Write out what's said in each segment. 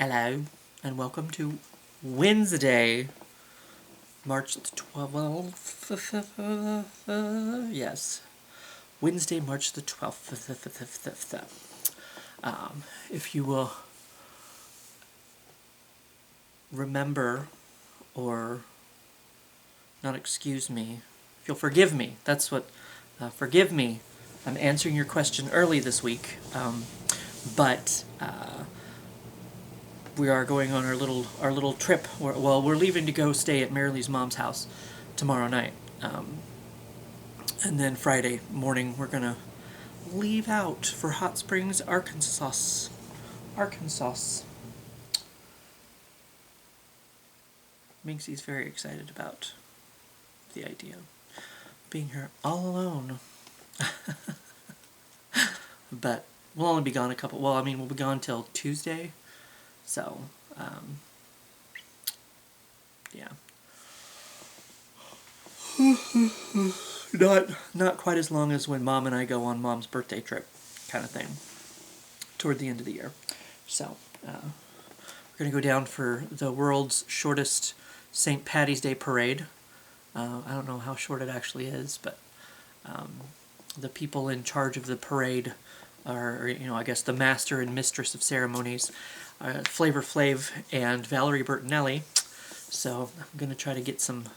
Hello, and welcome to Wednesday, March the 12th. Yes, Wednesday, March the 12th. If you will remember or not excuse me, if you'll forgive me, that's what, forgive me. I'm answering your question early this week, but we are going on our little trip. We're leaving to go stay at Marilee's mom's house tomorrow night, and then Friday morning we're gonna leave out for Hot Springs, Arkansas. Minxie's very excited about the idea of being here all alone. But we'll only be gone a couple. Well, I mean, we'll be gone till Tuesday. So, yeah. Not quite as long as when Mom and I go on Mom's birthday trip, kind of thing, toward the end of the year. So, we're going to go down for the world's shortest St. Patty's Day parade. I don't know how short it actually is, but the people in charge of the parade are, I guess the master and mistress of ceremonies, Flavor Flav and Valerie Bertinelli. So I'm gonna try to get some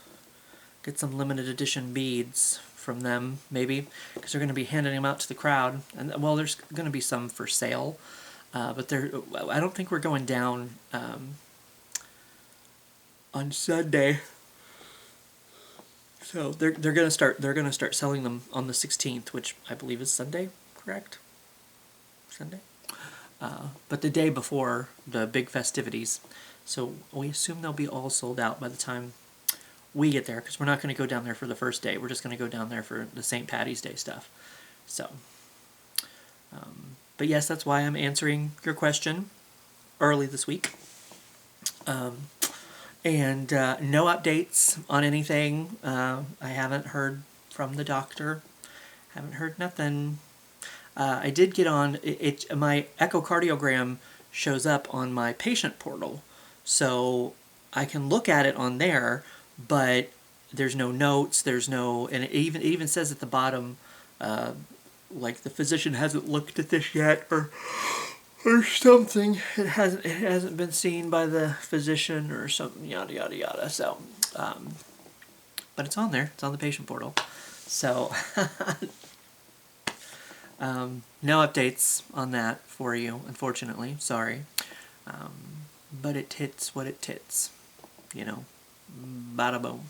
limited edition beads from them, maybe, because they're gonna be handing them out to the crowd. And well, there's gonna be some for sale, but I don't think we're going down on Sunday. So they're gonna start selling them on the 16th, which I believe is Sunday, correct? Sunday. But the day before the big festivities, so we assume they'll be all sold out by the time we get there, because we're not going to go down there for the first day. We're just going to go down there for the St. Patty's Day stuff. So, but yes, that's why I'm answering your question early this week. And no updates on anything. I haven't heard from the doctor. Haven't heard nothing. I did get on my echocardiogram shows up on my patient portal, so I can look at it on there, but there's no notes, and it even says at the bottom, like the physician hasn't looked at this yet, or something. It hasn't been seen by the physician or something, yada yada yada. So, but it's on there. It's on the patient portal. So. No updates on that for you, unfortunately. Sorry. But it tits what it tits. Bada boom.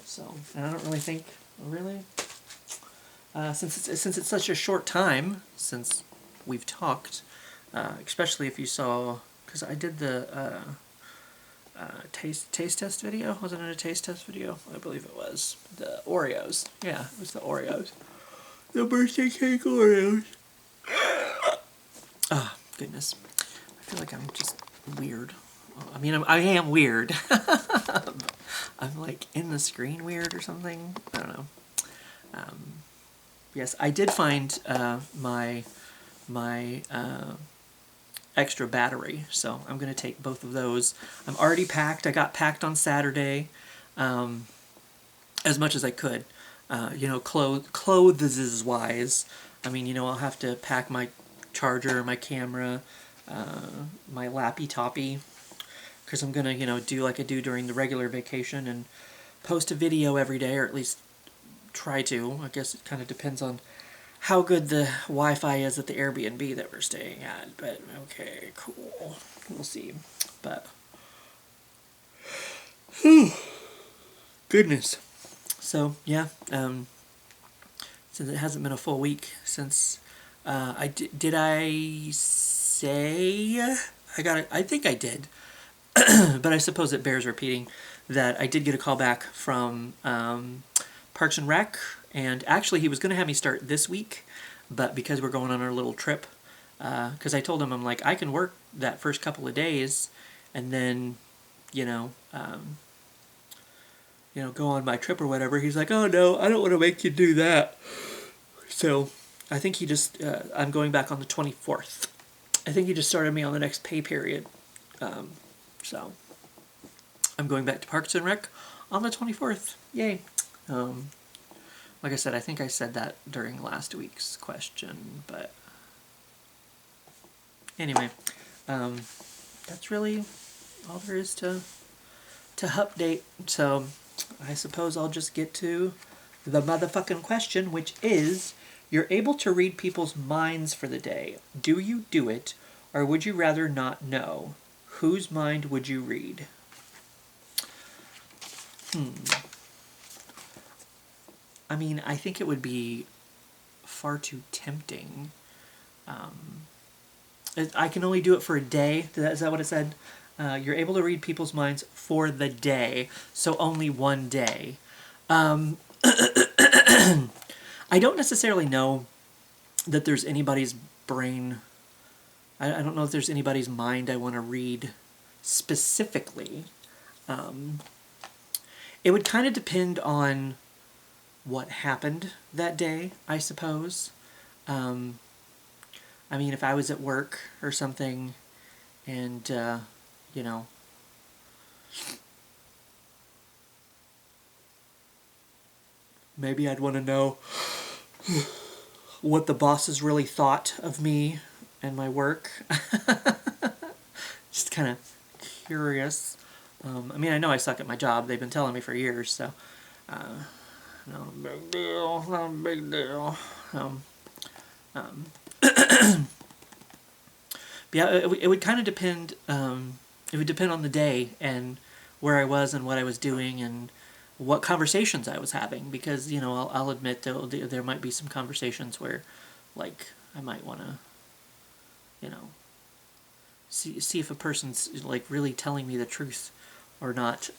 So, and I don't really think, since it's such a short time since we've talked, especially if you saw, because I did the taste test video. Wasn't it a taste test video? I believe it was. The Oreos. Yeah, it was the Oreos. The birthday cake Oreos. Oh, goodness. I feel like I'm just weird. I mean, I am weird. I'm like in the screen weird or something. I don't know. Yes, I did find my extra battery, so I'm going to take both of those. I'm already packed. I got packed on Saturday as much as I could. Clothes-wise, I mean, I'll have to pack my charger, my camera, my lappy-toppy, because I'm going to, do like I do during the regular vacation and post a video every day, or at least try to. I guess it kind of depends on how good the Wi-Fi is at the Airbnb that we're staying at, but okay, cool. We'll see. But, goodness. So, yeah, since it hasn't been a full week since, did I say, I think I did, but I suppose it bears repeating, that I did get a call back from Parks and Rec, and actually he was going to have me start this week, but because we're going on our little trip, because I told him, I'm like, I can work that first couple of days, and then, go on my trip or whatever. He's like, oh no, I don't want to make you do that. So I think he just, I'm going back on the 24th. I think he just started me on the next pay period. So I'm going back to Parks and Rec on the 24th. Yay. Like I said, I think I said that during last week's question, but anyway, that's really all there is to update. So I suppose I'll just get to the motherfucking question, which is, you're able to read people's minds for the day. Do you do it, or would you rather not know? Whose mind would you read? I mean, I think it would be far too tempting. I can only do it for a day. Is that what it said? You're able to read people's minds for the day, so only one day. I don't necessarily know that there's anybody's brain. I don't know if there's anybody's mind I want to read specifically. It would kind of depend on what happened that day, I suppose. I mean, if I was at work or something and, you know, maybe I'd want to know what the bosses really thought of me and my work. Just kind of curious. I mean, I know I suck at my job. They've been telling me for years, so no big deal. Not a big deal. Yeah, it would kind of depend. It would depend on the day and where I was and what I was doing and what conversations I was having. Because, you know, I'll admit there might be some conversations where, like, I might want to, you know, see if a person's, like, really telling me the truth or not.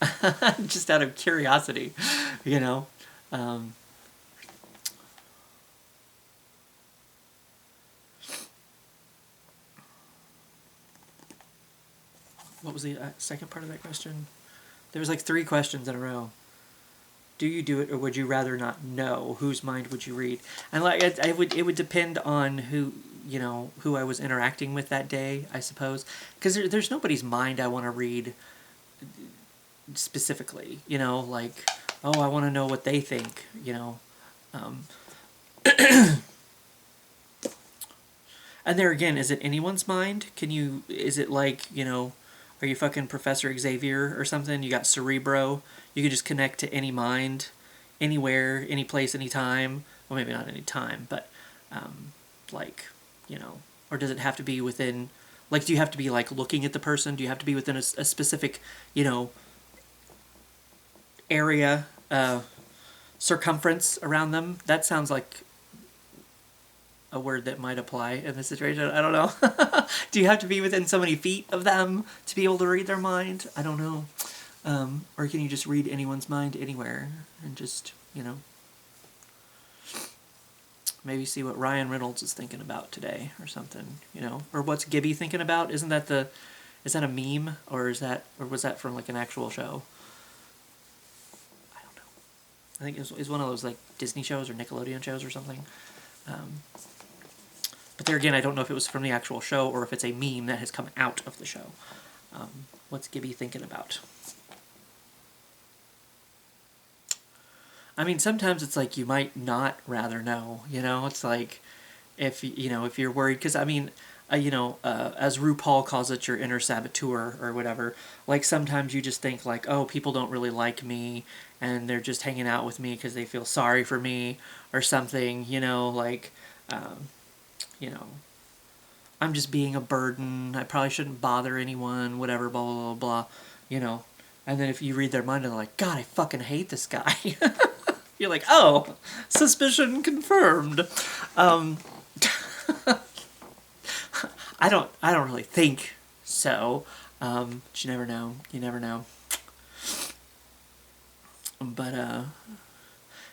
Just out of curiosity, you know. What was the second part of that question? There was like 3 questions in a row. Do you do it, or would you rather not know? Whose mind would you read? And like it would depend on who, you know, who I was interacting with that day, I suppose. Because there's nobody's mind I want to read specifically. You know, like, oh, I want to know what they think. You know. And there again, is it anyone's mind? Is it like, you know, are you fucking Professor Xavier or something? You got Cerebro. You can just connect to any mind, anywhere, any place, any time. Well, maybe not any time, but, like, you know, or does it have to be within, like, do you have to be, like, looking at the person? Do you have to be within a specific, you know, area, circumference around them? That sounds like a word that might apply in this situation. I don't know. Do you have to be within so many feet of them to be able to read their mind? I don't know. Or can you just read anyone's mind anywhere and just, you know, maybe see what Ryan Reynolds is thinking about today or something, you know? Or what's Gibby thinking about? Is that a meme, or was that from like an actual show? I don't know. I think it's one of those like Disney shows or Nickelodeon shows or something. But there again, I don't know if it was from the actual show or if it's a meme that has come out of the show. What's Gibby thinking about? I mean, sometimes it's like you might not rather know, you know? It's like, if you're worried, because I mean, as RuPaul calls it, your inner saboteur or whatever, like sometimes you just think like, oh, people don't really like me and they're just hanging out with me because they feel sorry for me or something, you know, like, you know, I'm just being a burden, I probably shouldn't bother anyone, whatever, blah, blah, blah, blah, you know. And then if you read their mind and they're like, God, I fucking hate this guy. You're like, oh, suspicion confirmed. I don't really think so. But you never know. You never know. But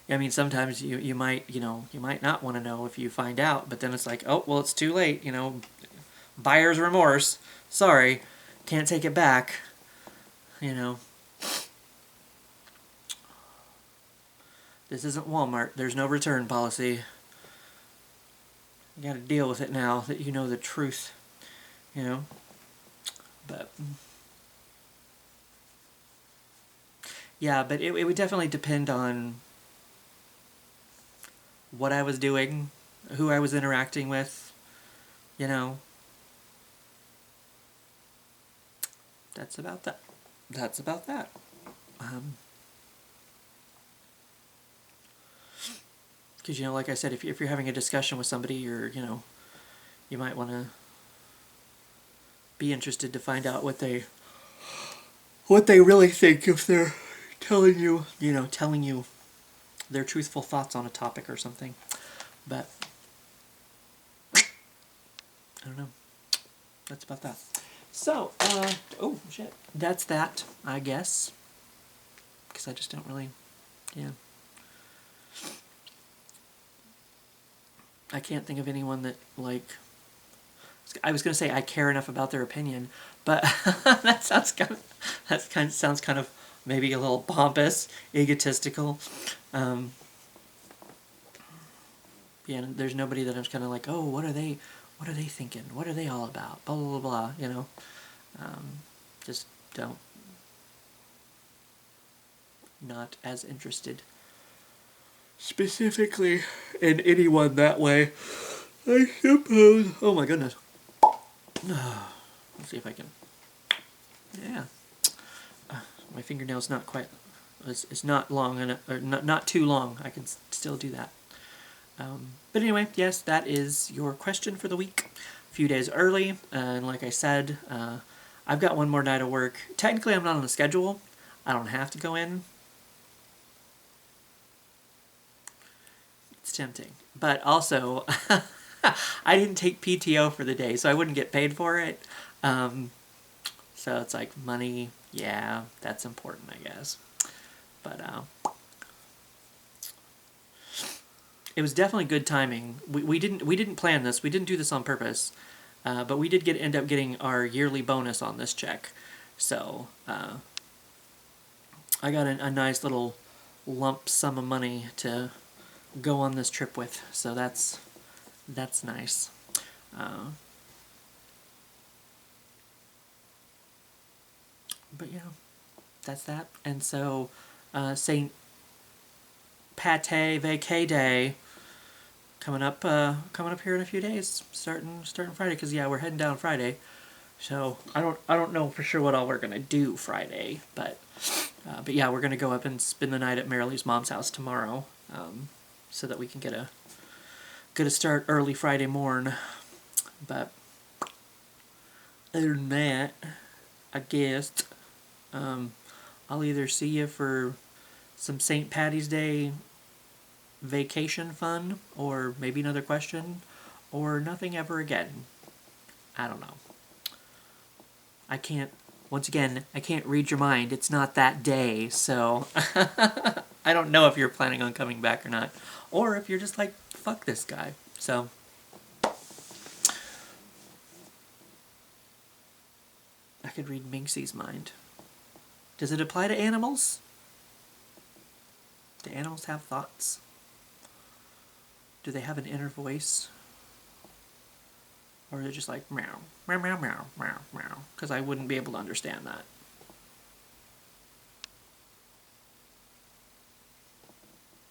I mean, sometimes you might, you know, you might not want to know if you find out, but then it's like, oh, well, it's too late, you know, buyer's remorse. Sorry, can't take it back. You know. This isn't Walmart. There's no return policy. You gotta deal with it now that you know the truth. You know? But Yeah, but it would definitely depend on what I was doing, who I was interacting with, you know. That's about that. That's about that. Because, you know, like I said, if you're having a discussion with somebody, you might want to be interested to find out what they really think if they're telling you their truthful thoughts on a topic or something. But I don't know. That's about that. So, oh shit, that's that, I guess. Because I just don't really, yeah. I can't think of anyone that, like, I was gonna say I care enough about their opinion, but that sounds kind of maybe a little pompous, egotistical. Yeah, there's nobody that I'm kind of like, oh, what are they thinking? What are they all about? Blah blah blah blah. You know, just don't. Not as interested specifically in anyone that way, I suppose. Oh my goodness. Let's see if I can. Yeah. My fingernail's not quite. It's not long enough, or not too long. I can still do that. But anyway, yes, that is your question for the week. A few days early, and like I said, I've got one more night of work. Technically, I'm not on the schedule. I don't have to go in. It's tempting. But also, I didn't take PTO for the day, so I wouldn't get paid for it. So it's like money, yeah, that's important, I guess. But it was definitely good timing. We didn't plan this. We didn't do this on purpose. But we did end up getting our yearly bonus on this check. So I got a nice little lump sum of money to go on this trip with. So that's nice. But yeah, that's that. And so St. Pate Vacay Day coming up here in a few days, starting Friday. Because yeah, we're heading down Friday. So I don't know for sure what all we're gonna do Friday, but yeah, we're gonna go up and spend the night at Marilee's mom's house tomorrow, so that we can get a start early Friday morn. But other than that, I guess I'll either see you for some St. Patty's Day vacation fun, or maybe another question, or nothing ever again. I don't know. I can't read your mind. It's not that day, so I don't know if you're planning on coming back or not. Or if you're just like, fuck this guy. So I could read Minxie's mind. Does it apply to animals? Do animals have thoughts? Do they have an inner voice? Or are they just like, meow, meow, meow, meow, meow, meow? Because I wouldn't be able to understand that.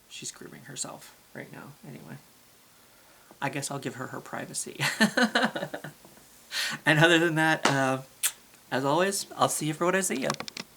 She's grooming herself right now, anyway. I guess I'll give her privacy. And other than that, as always, I'll see you for what I see you.